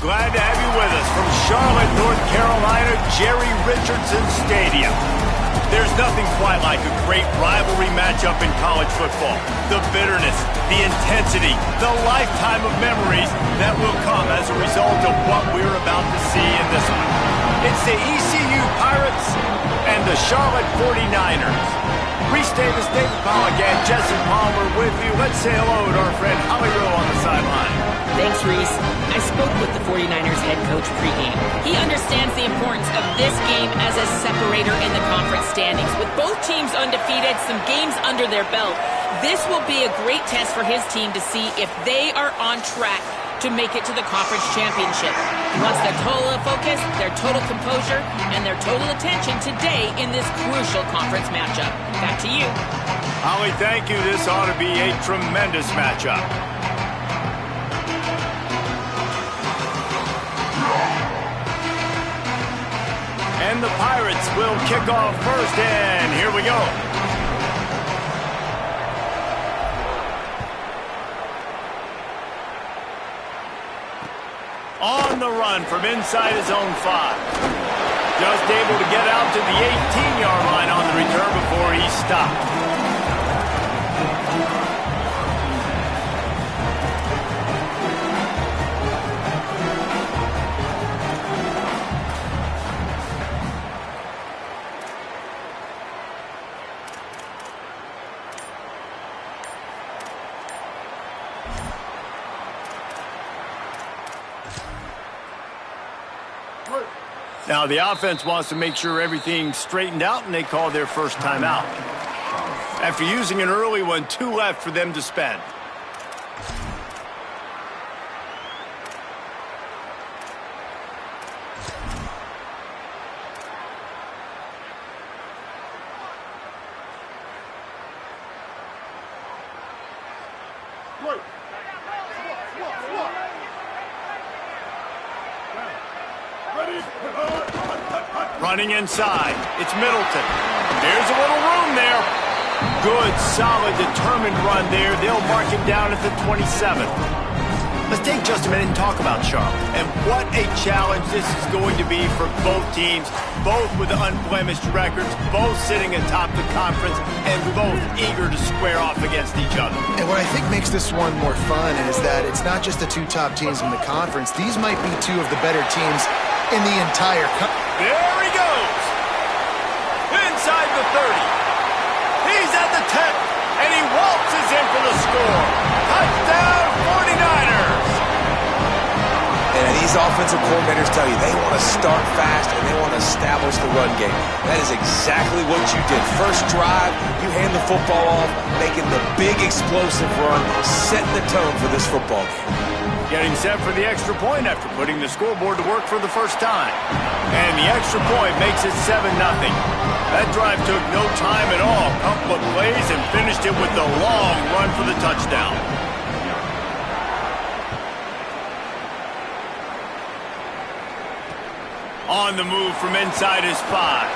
Glad to have you with us from Charlotte, North Carolina, Jerry Richardson Stadium. There's nothing quite like a great rivalry matchup in college football. The bitterness, the intensity, the lifetime of memories that will come as a result of what we're about to see in this one. It's the ECU Pirates and the Charlotte 49ers. Reese Davis, David Pollack, and Jesse Palmer with you. Let's say hello to our friend Holly Rowe on the sideline. Thanks, Reese. I spoke with the 49ers head coach pregame. He understands the importance of this game as a separator in the conference standings. With both teams undefeated, some games under their belt, this will be a great test for his team to see if they are on track to make it to the conference championship. He wants their total focus, their total composure, and their total attention today in this crucial conference matchup. Back to you. Holly, thank you. This ought to be a tremendous matchup. And the Pirates will kick off first, and here we go. On the run from inside his own 5. Just able to get out to the 18-yard line on the return before he stopped. Now, the offense wants to make sure everything's straightened out, and they call their first timeout. After using an early one, 2 left for them to spend. Running inside, it's Middleton. There's a little room there. Good, solid, determined run there. They'll mark him down at the 27. Let's take just a minute and talk about Charlotte. And what a challenge this is going to be for both teams, both with unblemished records, both sitting atop the conference, and both eager to square off against each other. And what I think makes this one more fun is that it's not just the 2 top teams in the conference. These might be 2 of the better teams in the entire country. There he goes. Inside the 30. He's at the 10. And he waltzes in for the score. Touchdown 49ers. And these offensive coordinators tell you they want to start fast and they want to establish the run game. That is exactly what you did. First drive, you hand the football off, making the big explosive run, setting the tone for this football game. Getting set for the extra point after putting the scoreboard to work for the first time. And the extra point makes it 7-0. That drive took no time at all. Couple of plays and finished it with the long run for the touchdown. On the move from inside his 5.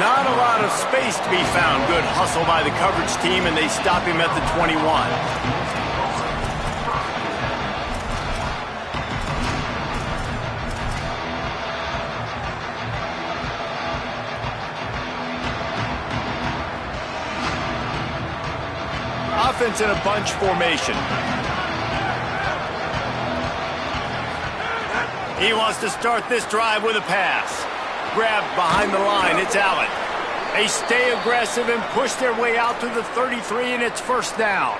Not a lot of space to be found. Good hustle by the coverage team, and they stop him at the 21. Offense in a bunch formation. He wants to start this drive with a pass. Grabbed behind the line, it's Allen. They stay aggressive and push their way out to the 33, and it's first down.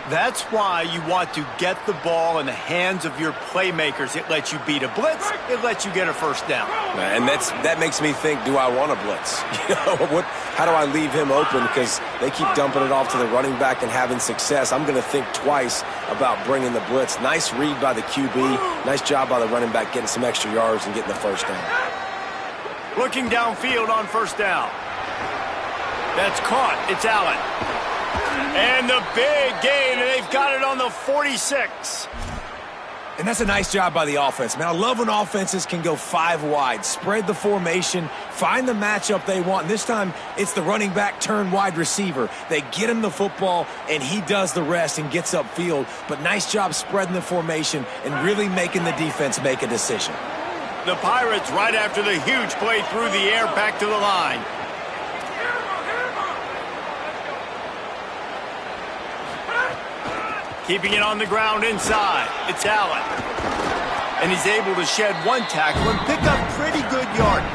That's why you want to get the ball in the hands of your playmakers. It lets you beat a blitz. It lets you get a first down. And that makes me think, do I want to blitz? How do I leave him open? Because they keep dumping it off to the running back and having success. I'm going to think twice about bringing the blitz. Nice read by the QB. Nice job by the running back getting some extra yards and getting the first down. Looking downfield on first down. That's caught. It's Allen. And the big gain, and they've got it on the 46. And that's a nice job by the offense. Man, I love when offenses can go 5 wide, spread the formation, find the matchup they want. And this time, it's the running back turn wide receiver. They get him the football, and he does the rest and gets upfield. But nice job spreading the formation and really making the defense make a decision. The Pirates, right after the huge play through the air, back to the line. Keeping it on the ground inside. It's Allen. And he's able to shed one tackle and pick up pretty good yardage.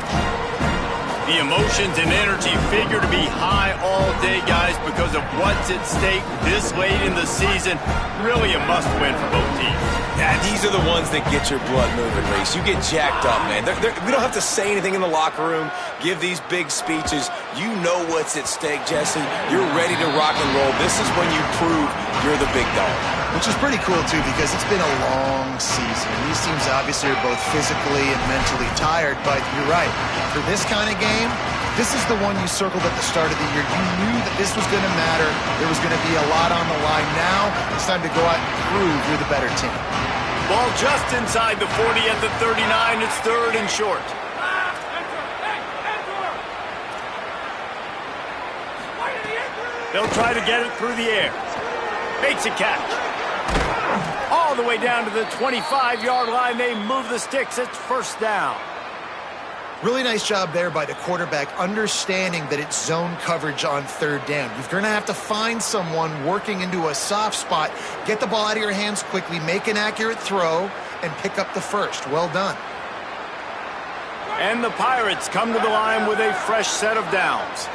The emotions and energy figure to be high all day, guys, because of what's at stake this late in the season. Really a must-win for both teams. Yeah, these are the ones that get your blood moving, Reese. You get jacked up, man. We don't have to say anything in the locker room, give these big speeches. You know what's at stake, Jesse. You're ready to rock and roll. This is when you prove you're the big dog. Which is pretty cool, too, because it's been a long season. These teams obviously are both physically and mentally tired, but you're right. For this kind of game, this is the one you circled at the start of the year. You knew that this was going to matter. There was going to be a lot on the line. Now it's time to go out and prove you're the better team. Ball just inside the 40 at the 39. It's 3rd and short. They'll try to get it through the air. Makes a catch. All the way down to the 25-yard line. They move the sticks. It's 1st down. Really nice job there by the quarterback, understanding that it's zone coverage on 3rd down. You're going to have to find someone working into a soft spot, get the ball out of your hands quickly, make an accurate throw, and pick up the 1st. Well done. And the Pirates come to the line with a fresh set of downs.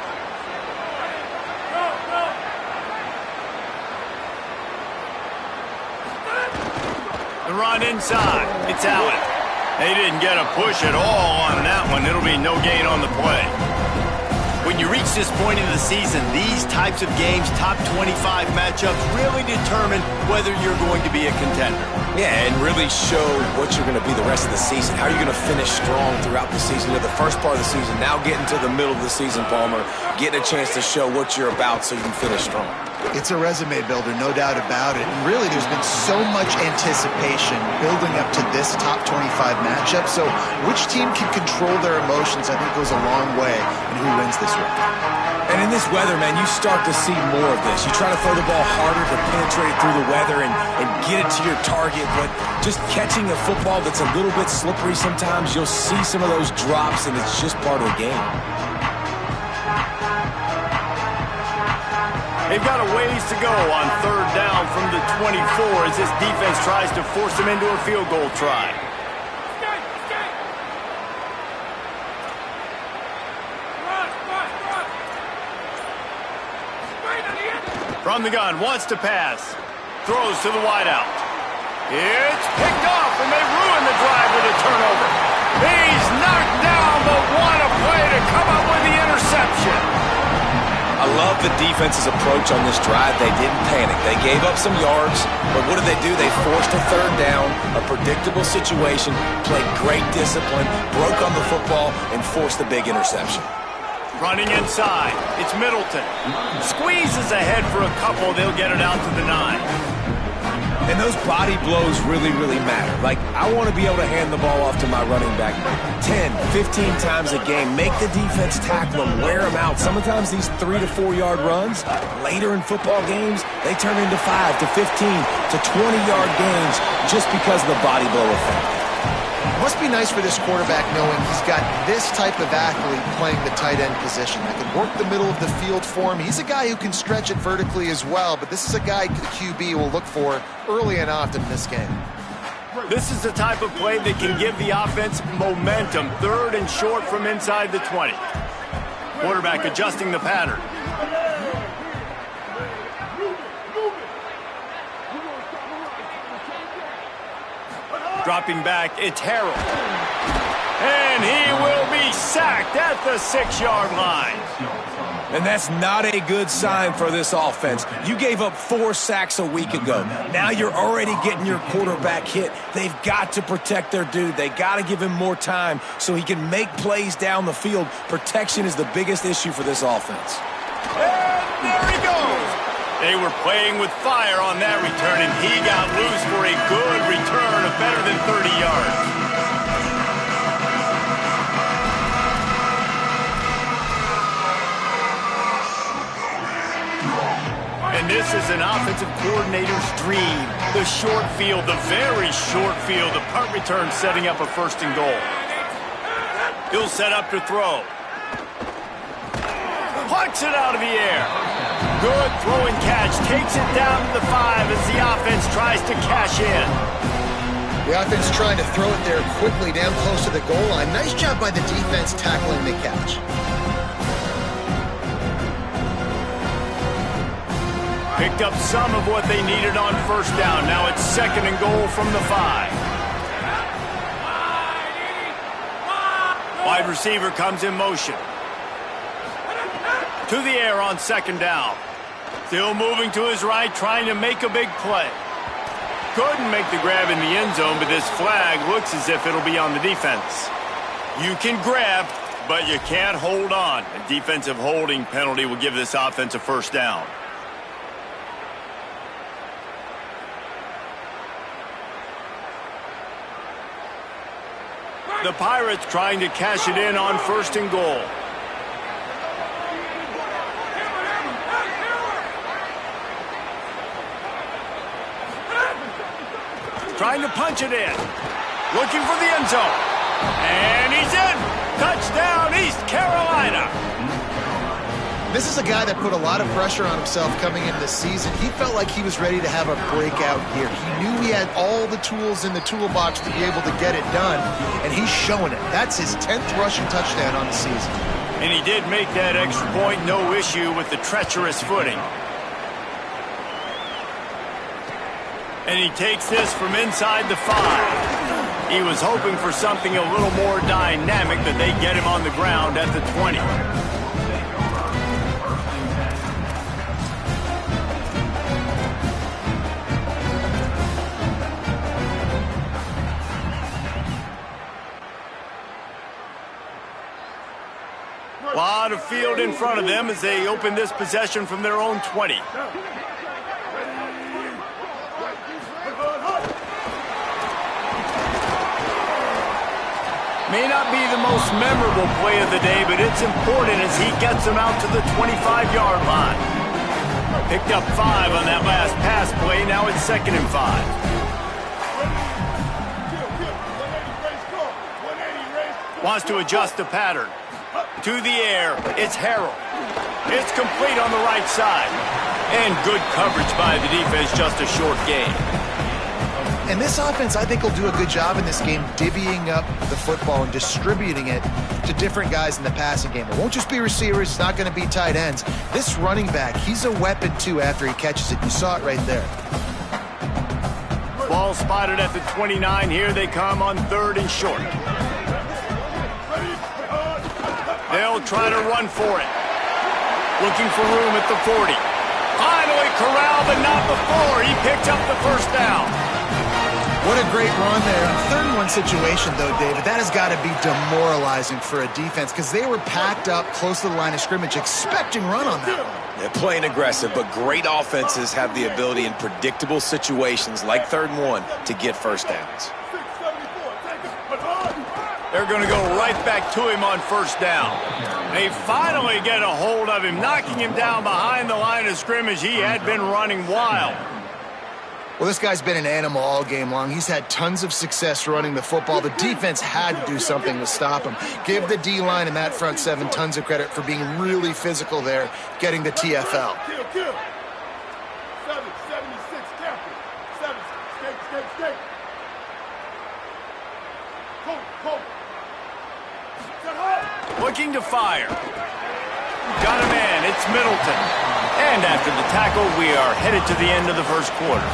The run inside. It's Allen. They didn't get a push at all on that one. It'll be no gain on the play. When you reach this point in the season, these types of games, top 25 matchups, really determine whether you're going to be a contender. Yeah, and really show what you're going to be the rest of the season. How are you going to finish strong throughout the season? You know, the first part of the season, now getting to the middle of the season, Palmer, getting a chance to show what you're about so you can finish strong. It's a resume builder, no doubt about it. And really, there's been so much anticipation building up to this top 25 matchup. So which team can control their emotions, I think, goes a long way in who wins this one. And in this weather, man, you start to see more of this. You try to throw the ball harder to penetrate it through the weather and get it to your target, but just catching a football that's a little bit slippery sometimes, you'll see some of those drops, and it's just part of the game. They've got a ways to go on 3rd down from the 24 as this defense tries to force them into a field goal try. From the gun, wants to pass. Throws to the wideout. It's picked off, and they ruin the drive with a turnover. He's knocked down, but what a play to come up with the interception. I love the defense's approach on this drive. They didn't panic. They gave up some yards, but what did they do? They forced a 3rd down, a predictable situation, played great discipline, broke on the football, and forced the big interception. Running inside. It's Middleton. Squeezes ahead for a couple. They'll get it out to the 9. And those body blows really, really matter. Like, I want to be able to hand the ball off to my running back 10, 15 times a game. Make the defense tackle them, wear them out. Sometimes these 3 to 4 yard runs, later in football games, they turn into 5 to 15 to 20-yard gains just because of the body blow effect. It must be nice for this quarterback knowing he's got this type of athlete playing the tight end position that can work the middle of the field for him. He's a guy who can stretch it vertically as well, but this is a guy the QB will look for early and often in this game. This is the type of play that can give the offense momentum. 3rd and short from inside the 20. Quarterback adjusting the pattern. Dropping back, it's Harrell. And he will be sacked at the 6-yard line. And that's not a good sign for this offense. You gave up 4 sacks a week ago. Now you're already getting your quarterback hit. They've got to protect their dude. They got to give him more time so he can make plays down the field. Protection is the biggest issue for this offense. And there he goes. They were playing with fire on that return, and he got loose for a good return of better than 30 yards. And this is an offensive coordinator's dream. The short field, the very short field, the punt return setting up a 1st and goal. He'll set up to throw. Plucks it out of the air. Good throw and catch. Takes it down to the 5 as the offense tries to cash in. The offense trying to throw it there quickly down close to the goal line. Nice job by the defense tackling the catch. Picked up some of what they needed on 1st down. Now it's 2nd and goal from the 5. Wide receiver comes in motion. To the air on 2nd down. Still moving to his right, trying to make a big play. Couldn't make the grab in the end zone, but this flag looks as if it'll be on the defense. You can grab, but you can't hold on. A defensive holding penalty will give this offense a 1st down. The Pirates trying to cash it in on 1st and goal. Trying to punch it in. Looking for the end zone. And he's in. Touchdown, East Carolina. This is a guy that put a lot of pressure on himself coming into the season. He felt like he was ready to have a breakout year. He knew he had all the tools in the toolbox to be able to get it done, and he's showing it. That's his 10th rushing touchdown on the season. And he did make that extra point, no issue with the treacherous footing. And he takes this from inside the 5. He was hoping for something a little more dynamic, but they get him on the ground at the 20. A lot of field in front of them as they open this possession from their own 20. May not be the most memorable play of the day, but it's important as he gets them out to the 25-yard line. Picked up 5 on that last pass play. Now it's 2nd and 5. Wants to adjust the pattern. To the air, it's Harrell. It's complete on the right side. And good coverage by the defense, just a short gain. And this offense, I think, will do a good job in this game divvying up the football and distributing it to different guys in the passing game. It won't just be receivers. It's not going to be tight ends. This running back, he's a weapon, too, after he catches it. You saw it right there. Ball spotted at the 29. Here they come on 3rd and short. They'll try to run for it. Looking for room at the 40. Finally corralled, but not before. He picked up the 1st down. What a great run there. 3rd and 1 situation, though, David. That has got to be demoralizing for a defense because they were packed up close to the line of scrimmage, expecting run on that one. They're playing aggressive, but great offenses have the ability in predictable situations like 3rd and 1 to get 1st downs. They're going to go right back to him on 1st down. They finally get a hold of him, knocking him down behind the line of scrimmage. He had been running wild. Well, this guy's been an animal all game long. He's had tons of success running the football. The defense had to do something to stop him. Give the D-line and that front 7 tons of credit for being really physical there, getting the TFL. Kill. 776, captain. 7, skate. Cold. Looking to fire. Got a man, it's Middleton. And after the tackle, we are headed to the end of the 1st quarter.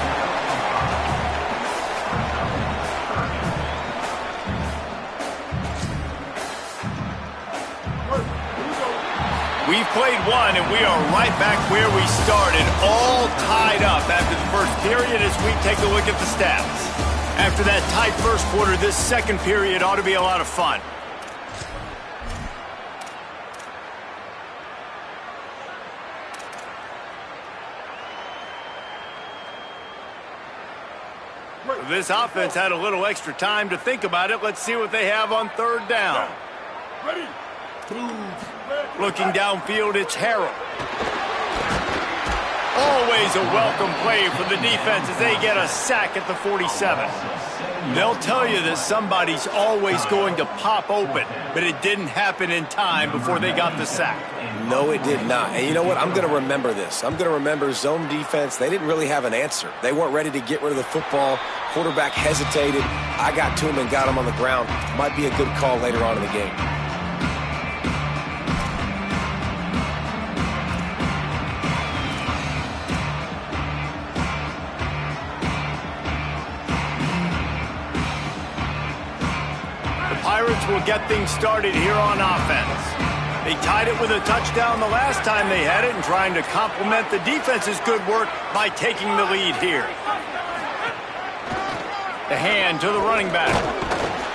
We've played one, and we are right back where we started, all tied up after the 1st period as we take a look at the stats. After that tight 1st quarter, this 2nd period ought to be a lot of fun. this offense had a little extra time to think about it. Let's see what they have on third down. Ready. Looking downfield, it's Harrell. Always a welcome play for the defense as they get a sack at the 47. They'll tell you that somebody's always going to pop open, but it didn't happen in time before they got the sack. No, it did not. And you know what? I'm going to remember this. I'm going to remember zone defense. They didn't really have an answer. They weren't ready to get rid of the football. Quarterback hesitated. I got to him and got him on the ground. Might be a good call later on in the game. Pirates will get things started here on offense. They tied it with a touchdown the last time they had it and trying to complement the defense's good work by taking the lead here. The hand to the running back.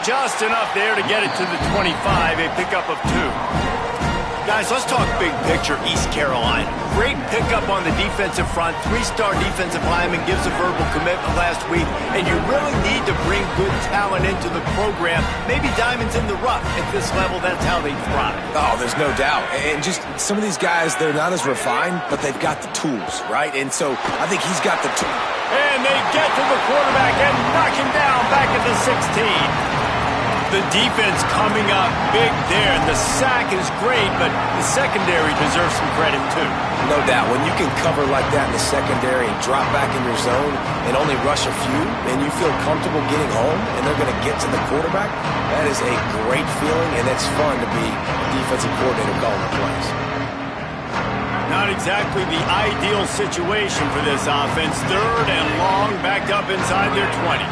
Just enough there to get it to the 25, a pickup of 2. Guys, let's talk big picture East Carolina. Great pickup on the defensive front. 3-star defensive lineman gives a verbal commitment last week, and you really need to bring good talent into the program. Maybe diamonds in the rough. At this level, that's how they thrive. Oh, there's no doubt. And just some of these guys, they're not as refined, but they've got the tools, right? And so I think he's got the tools. And they get to the quarterback and knock him down back at the 16. The defense coming up big there, and the sack is great, but the secondary deserves some credit too. No doubt. When you can cover like that in the secondary and drop back in your zone and only rush a few, and you feel comfortable getting home, and they're going to get to the quarterback, that is a great feeling, and it's fun to be a defensive coordinator calling the plays. Not exactly the ideal situation for this offense. Third and long, backed up inside their 20.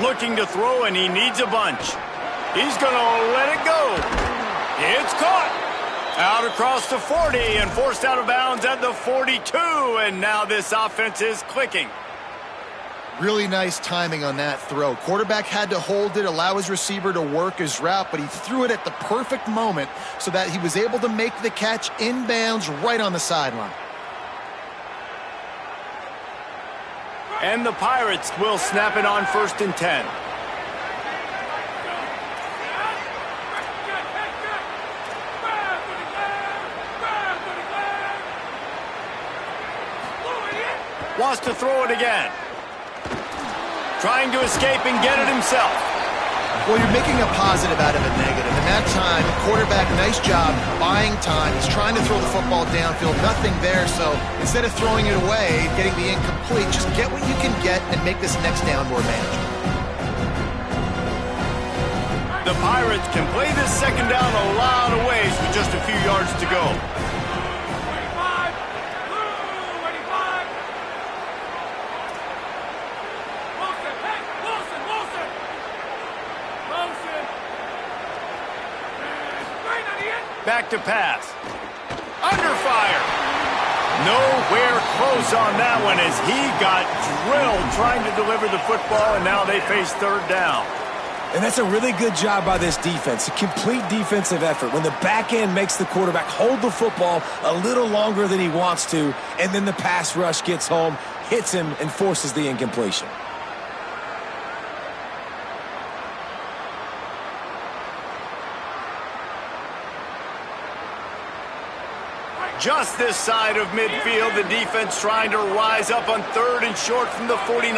Looking to throw, and he needs a bunch. He's going to let it go. It's caught. Out across the 40 and forced out of bounds at the 42, and now this offense is clicking. Really nice timing on that throw. Quarterback had to hold it, allow his receiver to work his route, but he threw it at the perfect moment so that he was able to make the catch inbounds right on the sideline. And the Pirates will snap it on 1st and 10. Wants to throw it again. Trying to escape and get it himself. Well, you're making a positive out of a negative. And that time, quarterback, nice job buying time. He's trying to throw the football downfield. Nothing there, so instead of throwing it away, getting the incomplete, just get what you can get and make this next down more manageable. The Pirates can play this second down a lot of ways with just a few yards to go. Back to pass. Under fire. Nowhere close on that one as he got drilled trying to deliver the football, and now they face third down. And that's a really good job by this defense, a complete defensive effort. When the back end makes the quarterback hold the football a little longer than he wants to, and then the pass rush gets home, hits him, and forces the incompletion. Just this side of midfield, the defense trying to rise up on 3rd and short from the 49.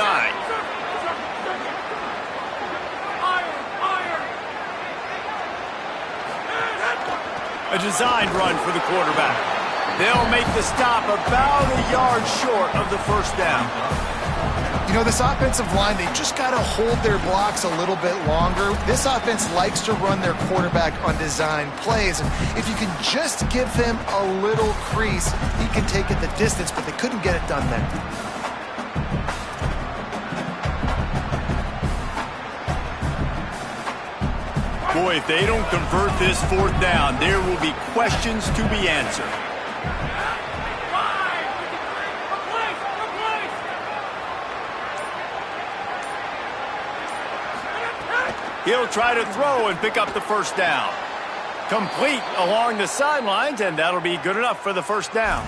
A designed run for the quarterback. They'll make the stop about a yard short of the first down. You know, this offensive line, they just got to hold their blocks a little bit longer. This offense likes to run their quarterback on design plays. And if you can just give him a little crease, he can take it the distance, but they couldn't get it done there. Boy, if they don't convert this 4th down, there will be questions to be answered. He'll try to throw and pick up the first down. Complete along the sidelines, and that'll be good enough for the first down.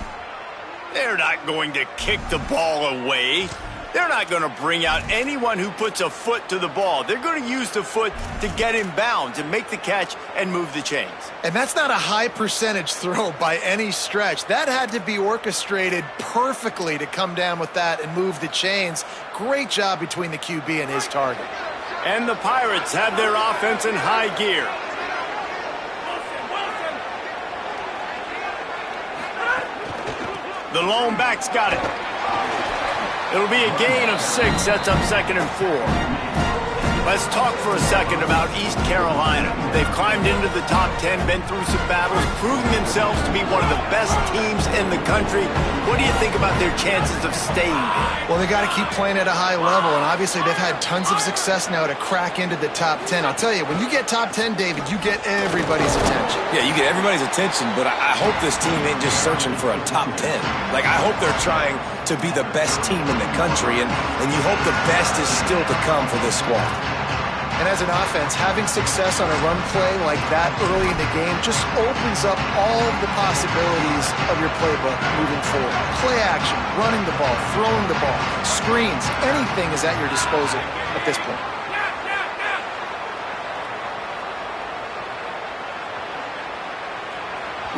They're not going to kick the ball away. They're not going to bring out anyone who puts a foot to the ball. They're going to use the foot to get in bounds and make the catch and move the chains. And that's not a high percentage throw by any stretch. That had to be orchestrated perfectly to come down with that and move the chains. Great job between the QB and his target. And the Pirates have their offense in high gear. The lone back's got it. It'll be a gain of 6. Sets up 2nd and 4. Let's talk for a second about East Carolina. They've climbed into the top 10, been through some battles, proving themselves to be one of the best teams in the country. What do you think about their chances of staying there? Well, they got to keep playing at a high level, and obviously they've had tons of success now to crack into the top 10. I'll tell you, when you get top 10, David, you get everybody's attention. Yeah, you get everybody's attention, but I hope this team ain't just searching for a top 10. Like, I hope they're trying to be the best team in the country, and you hope the best is still to come for this squad. And as an offense, having success on a run play like that early in the game just opens up all of the possibilities of your playbook moving forward. Play action, running the ball, throwing the ball, screens, anything is at your disposal at this point.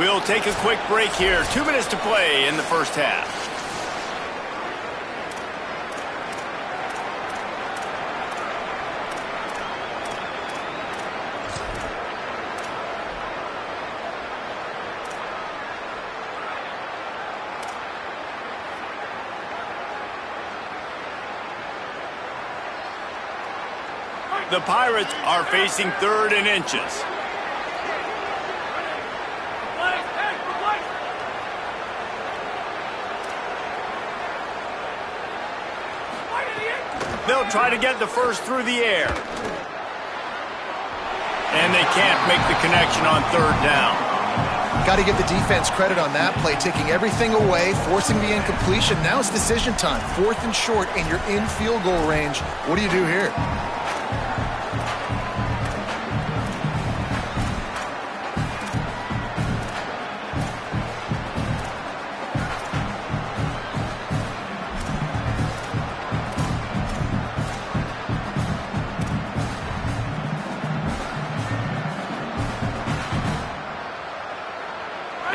We'll take a quick break here. 2 minutes to play in the first half. The Pirates are facing 3rd and inches. They'll try to get the first through the air. And they can't make the connection on 3rd down. Got to give the defense credit on that play, taking everything away, forcing the incompletion. Now it's decision time. 4th and short, and you're in field goal range. What do you do here?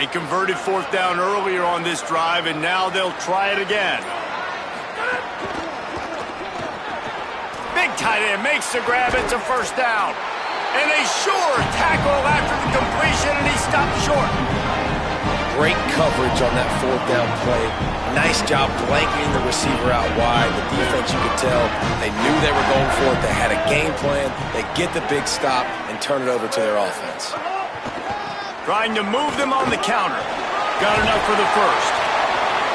They converted 4th down earlier on this drive, and now they'll try it again. Big tight end makes the grab. It's a first down. And a sure tackle after the completion, and he stopped short. Great coverage on that 4th down play. Nice job blanketing the receiver out wide. The defense, you could tell, they knew they were going for it. They had a game plan. They get the big stop and turn it over to their offense. Trying to move them on the counter. Got enough for the first.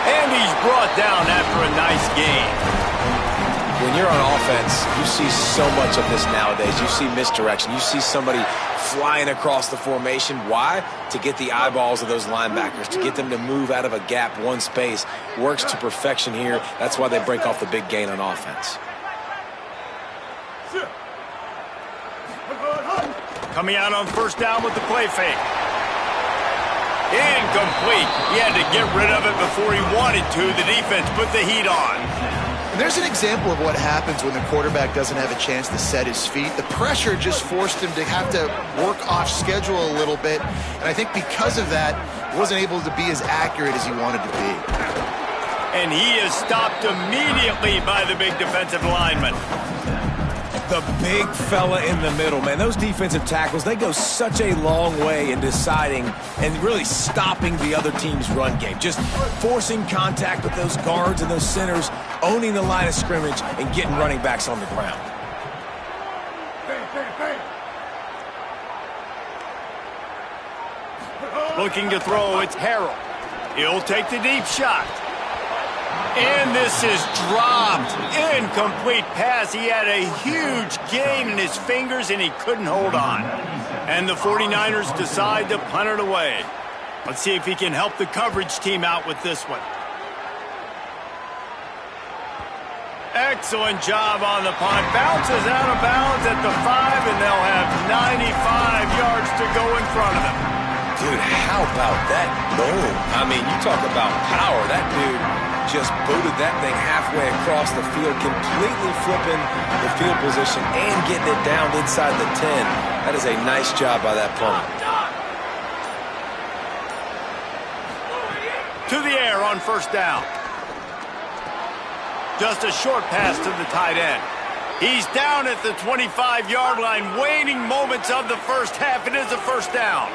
And he's brought down after a nice gain. When you're on offense, you see so much of this nowadays. You see misdirection. You see somebody flying across the formation. Why? To get the eyeballs of those linebackers, to get them to move out of a gap, one space. Works to perfection here. That's why they break off the big gain on offense. Coming out on first down with the play fake. Incomplete. He had to get rid of it before he wanted to. The defense put the heat on. And there's an example of what happens when the quarterback doesn't have a chance to set his feet. The pressure just forced him to have to work off schedule a little bit. And I think because of that, he wasn't able to be as accurate as he wanted to be. And he is stopped immediately by the big defensive lineman. The big fella in the middle, man. Those defensive tackles, they go such a long way in deciding and really stopping the other team's run game. Just forcing contact with those guards and those centers, owning the line of scrimmage, and getting running backs on the ground. Looking to throw, it's Harrell. He'll take the deep shot. And this is dropped. Incomplete pass. He had a huge gain in his fingers, and he couldn't hold on. And the 49ers decide to punt it away. Let's see if he can help the coverage team out with this one. Excellent job on the punt. Bounces out of bounds at the 5, and they'll have 95 yards to go in front of them. Dude, how about that boom? I mean, you talk about power. That dude just booted that thing halfway across the field, completely flipping the field position and getting it down inside the 10. That is a nice job by that punter. To the air on first down. Just a short pass to the tight end. He's down at the 25-yard line, waning moments of the first half. It is a first down.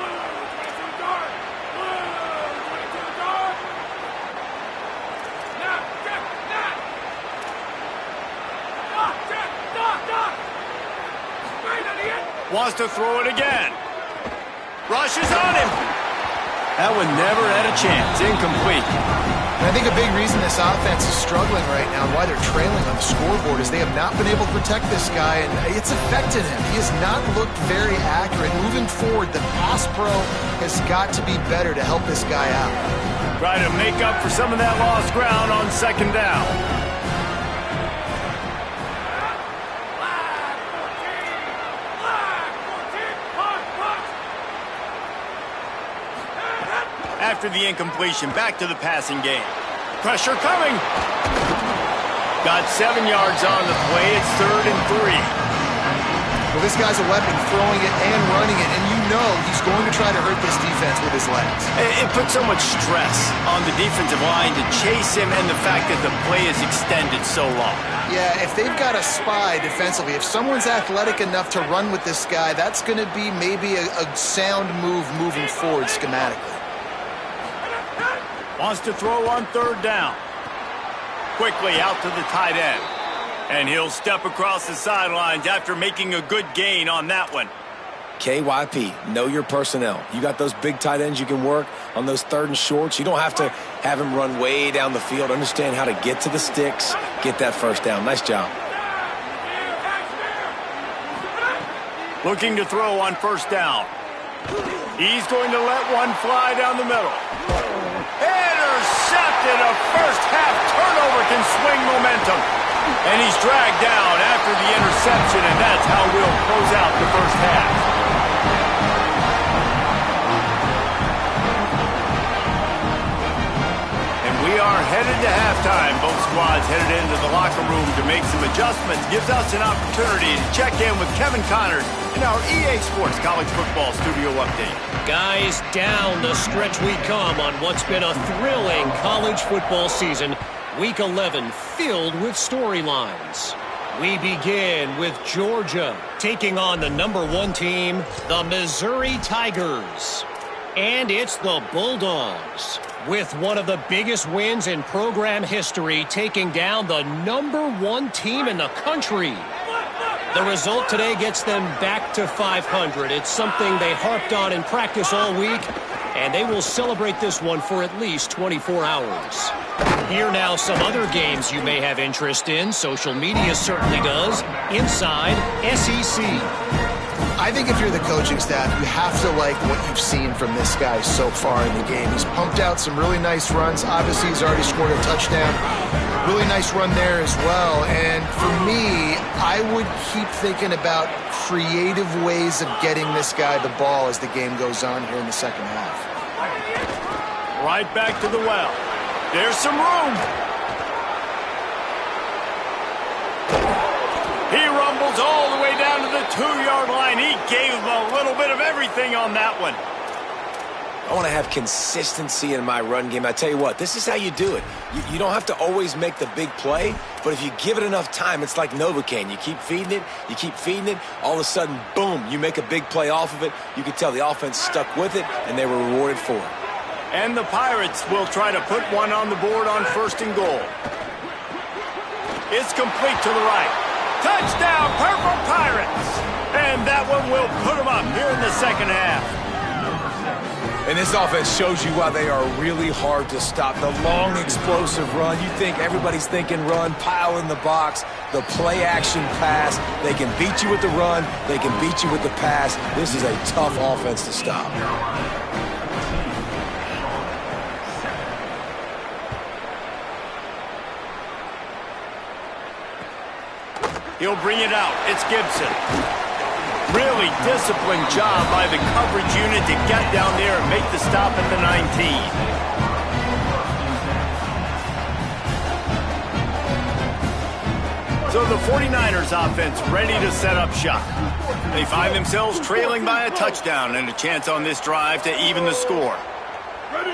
Wants to throw it again. Rushes on him. That one never had a chance. Incomplete. And I think a big reason this offense is struggling right now and why they're trailing on the scoreboard is they have not been able to protect this guy, and it's affected him. He has not looked very accurate. Moving forward, the pass pro has got to be better to help this guy out. Try to make up for some of that lost ground on second down. After the incompletion, back to the passing game. Pressure coming. Got 7 yards on the play. It's 3rd and 3. Well, this guy's a weapon, throwing it and running it, and you know he's going to try to hurt this defense with his legs. It puts so much stress on the defensive line to chase him, and the fact that the play is extended so long. Yeah, if they've got a spy defensively, if someone's athletic enough to run with this guy, that's going to be maybe a sound move moving forward schematically. Wants to throw on 3rd down. Quickly out to the tight end. And he'll step across the sidelines after making a good gain on that one. KYP, know your personnel. You got those big tight ends you can work on those 3rd and shorts. You don't have to have him run way down the field. Understand how to get to the sticks, get that first down. Nice job. Looking to throw on first down. He's going to let one fly down the middle. Intercepted. A first-half turnover can swing momentum. And he's dragged down after the interception, and that's how we'll close out the first half. And we are headed to halftime. Both squads headed into the locker room to make some adjustments. Gives us an opportunity to check in with Kevin Connors in our EA Sports College Football Studio Update. Guys, down the stretch we come on what's been a thrilling college football season. Week 11 filled with storylines. We begin with Georgia taking on the #1 team, the Missouri Tigers. And it's the Bulldogs, with one of the biggest wins in program history, taking down the #1 team in the country. The result today gets them back to 500. It's something they harped on in practice all week, and they will celebrate this one for at least 24 hours. Here now some other games you may have interest in. Social media certainly does. Inside SEC. I think if you're the coaching staff, you have to like what you've seen from this guy so far in the game. He's pumped out some really nice runs. Obviously, he's already scored a touchdown. Really nice run there as well. And for me, I would keep thinking about creative ways of getting this guy the ball as the game goes on here in the second half. Right back to the well. There's some room. He rumbles all the way down to the 2-yard line. He gave him a little bit of everything on that one. I want to have consistency in my run game. I tell you what, this is how you do it. You don't have to always make the big play, but if you give it enough time, it's like Novocaine. You keep feeding it, all of a sudden, boom, you make a big play off of it. You can tell the offense stuck with it, and they were rewarded for it. And the Pirates will try to put one on the board on 1st and goal. It's complete to the right. Touchdown, Purple Pirates! And that one will put them up here in the second half. And this offense shows you why they are really hard to stop. The long, explosive run. You think everybody's thinking run, pile in the box, the play-action pass. They can beat you with the run. They can beat you with the pass. This is a tough offense to stop. He'll bring it out. It's Gibson. Really disciplined job by the coverage unit to get down there and make the stop at the 19. So the 49ers offense ready to set up shop. They find themselves trailing by a touchdown and a chance on this drive to even the score. Ready.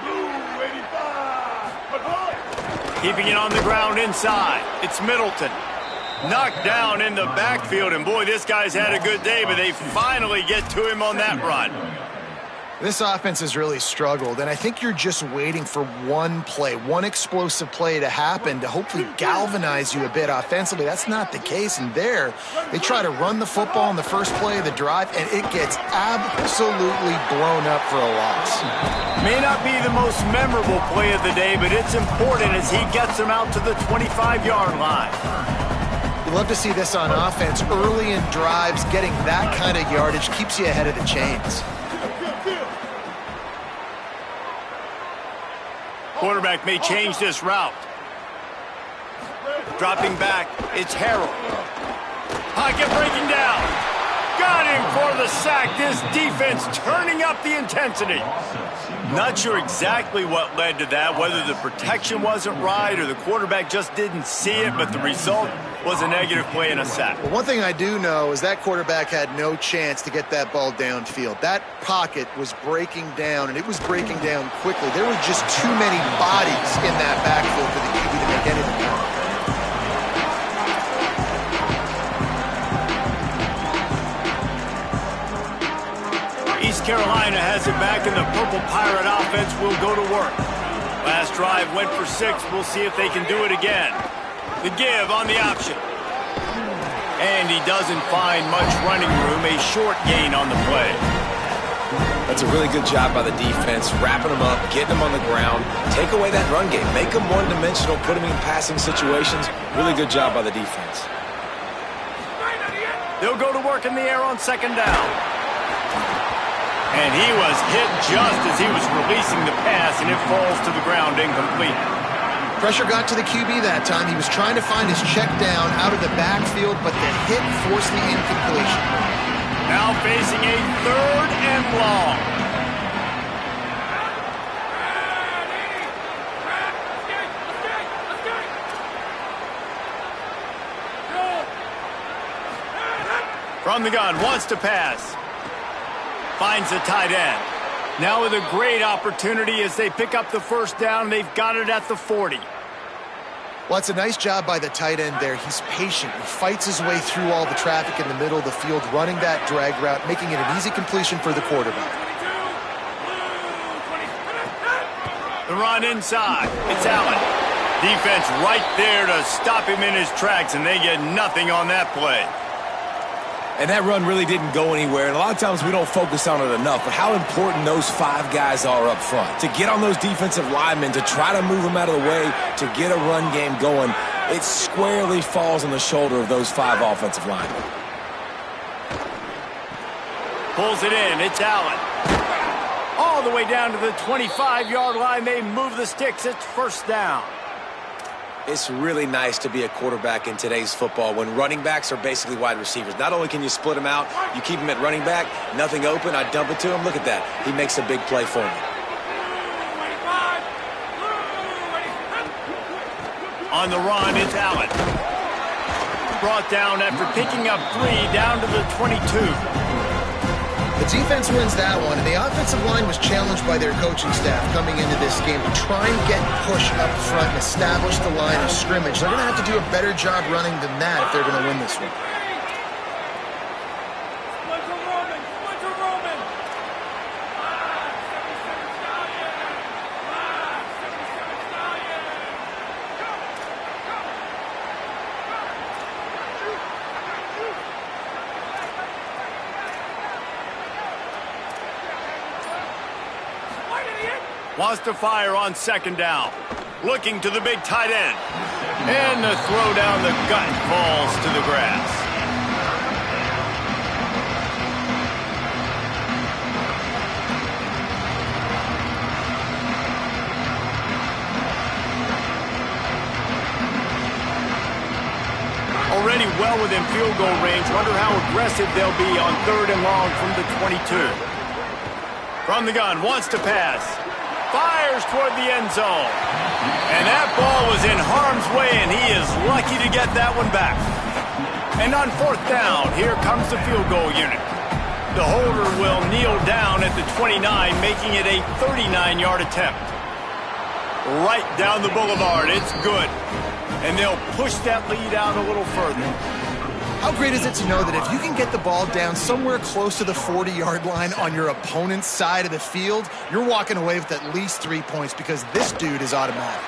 Blue 85. Keeping it on the ground inside. It's Middleton. Knocked down in the backfield, and boy, this guy's had a good day, but they finally get to him on that run. This offense has really struggled, and I think you're just waiting for one play, one explosive play to happen to hopefully galvanize you a bit offensively. That's not the case, and there, they try to run the football in the first play of the drive, and it gets absolutely blown up for a loss. May not be the most memorable play of the day, but it's important as he gets them out to the 25-yard line. You love to see this on offense. Early in drives, getting that kind of yardage keeps you ahead of the chains. Quarterback may change this route. Dropping back, it's Harrell. Pocket breaking down. Got him for the sack. This defense turning up the intensity. Not sure exactly what led to that, whether the protection wasn't right or the quarterback just didn't see it, but the result was a negative play and a sack. Well, one thing I do know is that quarterback had no chance to get that ball downfield. That pocket was breaking down, and it was breaking down quickly. There were just too many bodies in that backfield for the QB to make anything of. East Carolina has it back, and the Purple Pirate offense will go to work. Last drive went for 6. We'll see if they can do it again. The give on the option. And he doesn't find much running room. A short gain on the play. That's a really good job by the defense, wrapping them up, getting them on the ground, take away that run game, make them one-dimensional, put them in passing situations. Really good job by the defense. They'll go to work in the air on second down. And he was hit just as he was releasing the pass, and it falls to the ground incomplete. Pressure got to the QB that time. He was trying to find his check down out of the backfield, but the hit forced the incompletion. Now facing a 3rd and long. From the gun, wants to pass. Finds the tight end. Now with a great opportunity as they pick up the first down. They've got it at the 40. Well, it's a nice job by the tight end there. He's patient. He fights his way through all the traffic in the middle of the field, running that drag route, making it an easy completion for the quarterback. The run inside. It's Allen. Defense right there to stop him in his tracks, and they get nothing on that play. And that run really didn't go anywhere, and a lot of times we don't focus on it enough, but how important those 5 guys are up front. To get on those defensive linemen, to try to move them out of the way, to get a run game going, it squarely falls on the shoulder of those 5 offensive linemen. Pulls it in, it's Allen. All the way down to the 25-yard line, they move the sticks, it's first down. It's really nice to be a quarterback in today's football when running backs are basically wide receivers. Not only can you split them out, you keep them at running back, nothing open, I dump it to him. Look at that. He makes a big play for me. On the run, it's Allen. Brought down after picking up 3 down to the 22. The defense wins that one, and the offensive line was challenged by their coaching staff coming into this game to try and get push up front and establish the line of scrimmage. They're going to have to do a better job running than that if they're going to win this one. Wants to fire on second down. Looking to the big tight end. And the throw down the gut falls to the grass. now within field goal range. Wonder how aggressive they'll be on 3rd and long from the 22. From the gun, wants to pass. Fires toward the end zone. And that ball was in harm's way, and he is lucky to get that one back. And on 4th down, here comes the field goal unit. The holder will kneel down at the 29, making it a 39-yard attempt. Right down the boulevard, it's good. And they'll push that lead out a little further. How great is it to know that if you can get the ball down somewhere close to the 40-yard line on your opponent's side of the field, you're walking away with at least 3 points because this dude is automatic.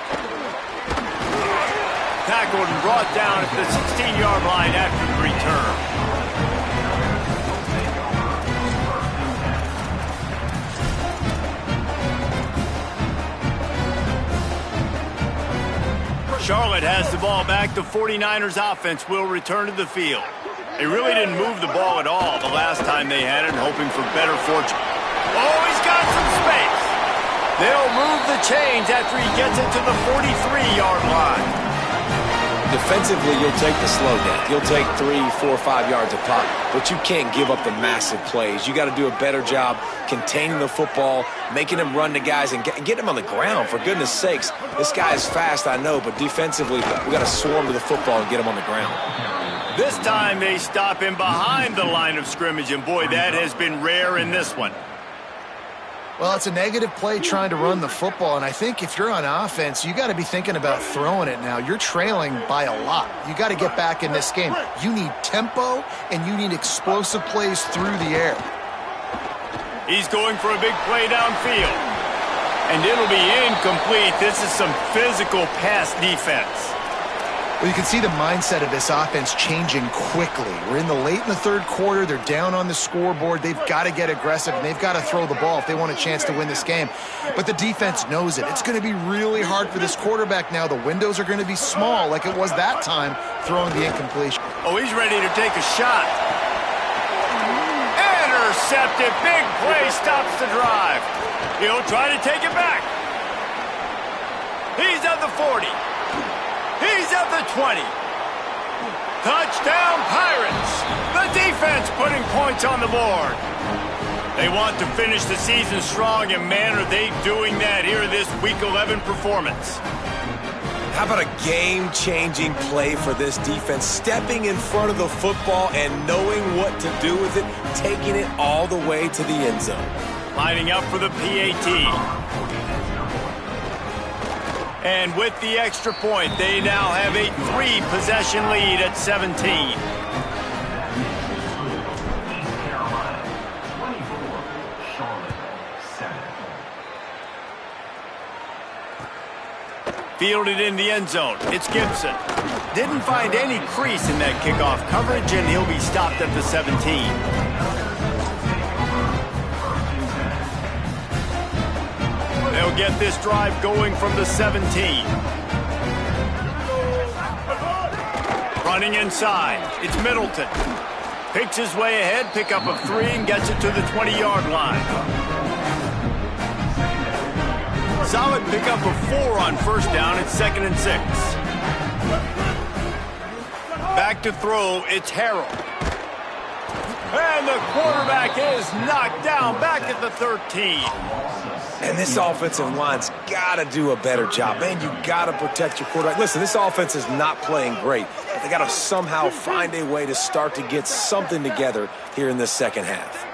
Tackled and brought down at the 16-yard line after the return. Charlotte has the ball back. The 49ers offense will return to the field. They really didn't move the ball at all the last time they had it, hoping for better fortune. Oh, he's got some space. They'll move the chains after he gets it to the 43-yard line. Defensively, you'll take the slow down. You'll take 3, 4, 5 yards a pop, but you can't give up the massive plays. You got to do a better job containing the football, making him run to guys, and get him on the ground. For goodness sakes, this guy is fast, I know, but defensively, we got to swarm to the football and get him on the ground. This time they stop him behind the line of scrimmage, and boy, that has been rare in this one. Well, it's a negative play trying to run the football, and I think if you're on offense, you got to be thinking about throwing it now. You're trailing by a lot. You got to get back in this game. You need tempo, and you need explosive plays through the air. He's going for a big play downfield, and it'll be incomplete. This is some physical pass defense. Well, you can see the mindset of this offense changing quickly. We're late in the 3rd quarter. They're down on the scoreboard. They've got to get aggressive, and they've got to throw the ball if they want a chance to win this game. But the defense knows it. It's going to be really hard for this quarterback now. The windows are going to be small like it was that time throwing the incompletion. Oh, he's ready to take a shot. Intercepted. Big play stops the drive. He'll try to take it back. He's at the 40. He's at the 20. Touchdown, Pirates. The defense putting points on the board. They want to finish the season strong, and man, are they doing that here in this Week 11 performance. How about a game-changing play for this defense? Stepping in front of the football and knowing what to do with it, taking it all the way to the end zone. Lining up for the PAT. And with the extra point, they now have a 3-possession lead at 17. Fielded in the end zone. It's Gibson. Didn't find any crease in that kickoff coverage, and he'll be stopped at the 17. They'll get this drive going from the 17. Running inside. It's Middleton. Picks his way ahead, pickup of 3, and gets it to the 20-yard line. Solid pickup of 4 on 1st down. It's 2nd and 6. Back to throw. It's Harrell. And the quarterback is knocked down back at the 13. And this offensive line's got to do a better job. Man, you got to protect your quarterback. Listen, this offense is not playing great, but they got to somehow find a way to start to get something together here in this second half.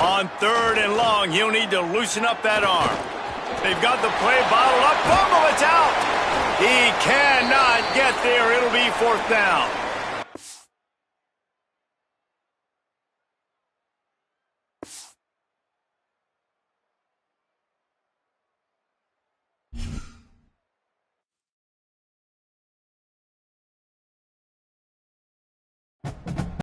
On 3rd and long, he'll need to loosen up that arm. They've got the play bottled up. Fumble, it's out. He cannot get there. It'll be 4th down.